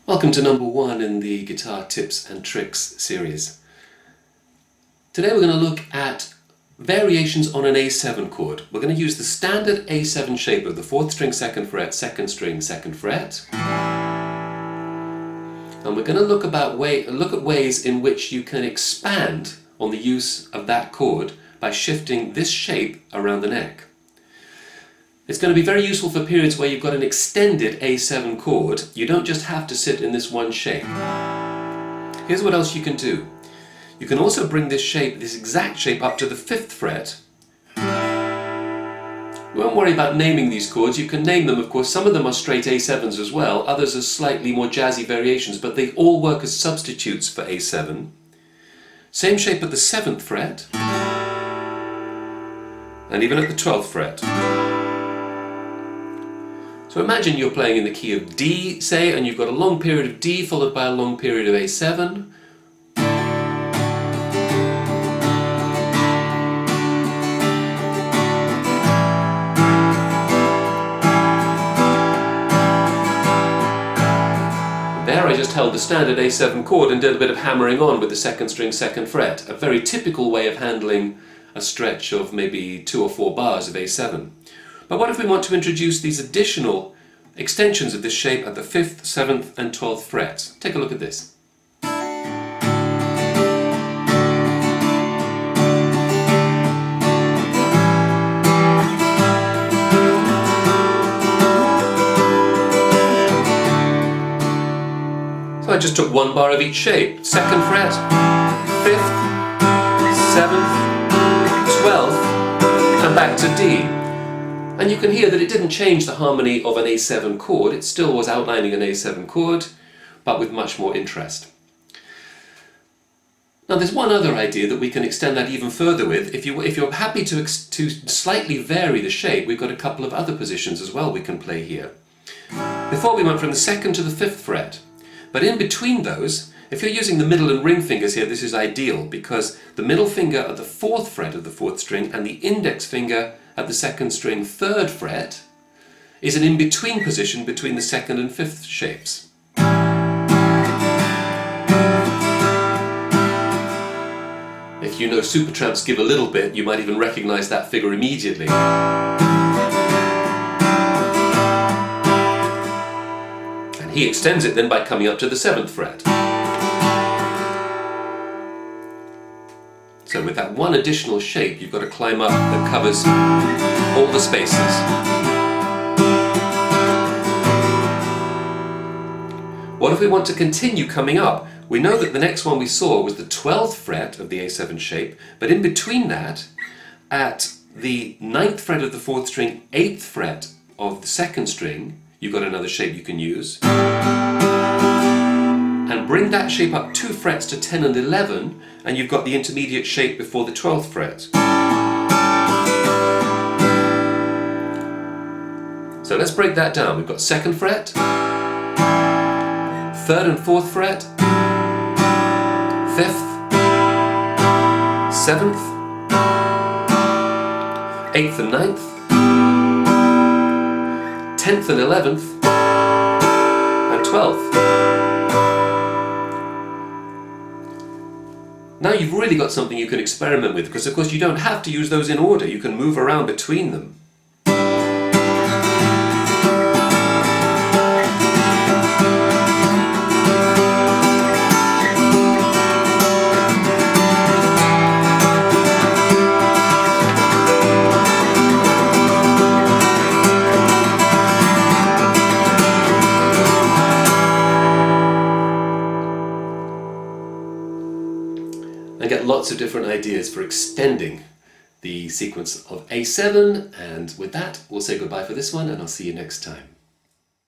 Welcome to number 1 in the Guitar Tips and Tricks series. Today we're going to look at variations on an A7 chord. We're going to use the standard A7 shape of the 4th string, 2nd fret, 2nd string, 2nd fret. And we're going to look at ways in which you can expand on the use of that chord by shifting this shape around the neck. It's going to be very useful for periods where you've got an extended A7 chord. You don't just have to sit in this one shape. Here's what else you can do. You can also bring this exact shape up to the 5th fret. We won't worry about naming these chords. You can name them, of course. Some of them are straight A7s as well. Others are slightly more jazzy variations, but they all work as substitutes for A7. Same shape at the 7th fret, and even at the 12th fret. So imagine you're playing in the key of D, say, and you've got a long period of D followed by a long period of A7. There I just held the standard A7 chord and did a bit of hammering on with the 2nd string, 2nd fret. A very typical way of handling a stretch of maybe 2 or 4 bars of A7. But what if we want to introduce these additional extensions of this shape at the 5th, 7th and 12th frets? Take a look at this. So I just took 1 bar of each shape. 2nd fret, 5th, 7th, 12th and back to D. And you can hear that it didn't change the harmony of an A7 chord. It still was outlining an A7 chord, but with much more interest. Now there's one other idea that we can extend that even further with. If you're happy to slightly vary the shape, we've got a couple of other positions as well we can play here. Before we went from the 2nd to the 5th fret, but in between those, if you're using the middle and ring fingers here, this is ideal because the middle finger at the 4th fret of the 4th string and the index finger at the 2nd string 3rd fret is an in-between position between the 2nd and 5th shapes. If you know Supertramp's Give a Little Bit, you might even recognize that figure immediately. And he extends it then by coming up to the 7th fret. So with that one additional shape, you've got a climb up that covers all the spaces. What if we want to continue coming up? We know that the next one we saw was the 12th fret of the A7 shape, but in between that, at the 9th fret of the 4th string, 8th fret of the 2nd string, you've got another shape you can use. And bring that shape up 2 frets to 10 and 11, and you've got the intermediate shape before the 12th fret. So let's break that down. We've got 2nd fret, 3rd and 4th fret, 5th, 7th, 8th and 9th, 10th and 11th, and 12th. Now you've really got something you can experiment with, because of course you don't have to use those in order, you can move around between them. And get lots of different ideas for extending the sequence of A7, and with that we'll say goodbye for this one, and I'll see you next time.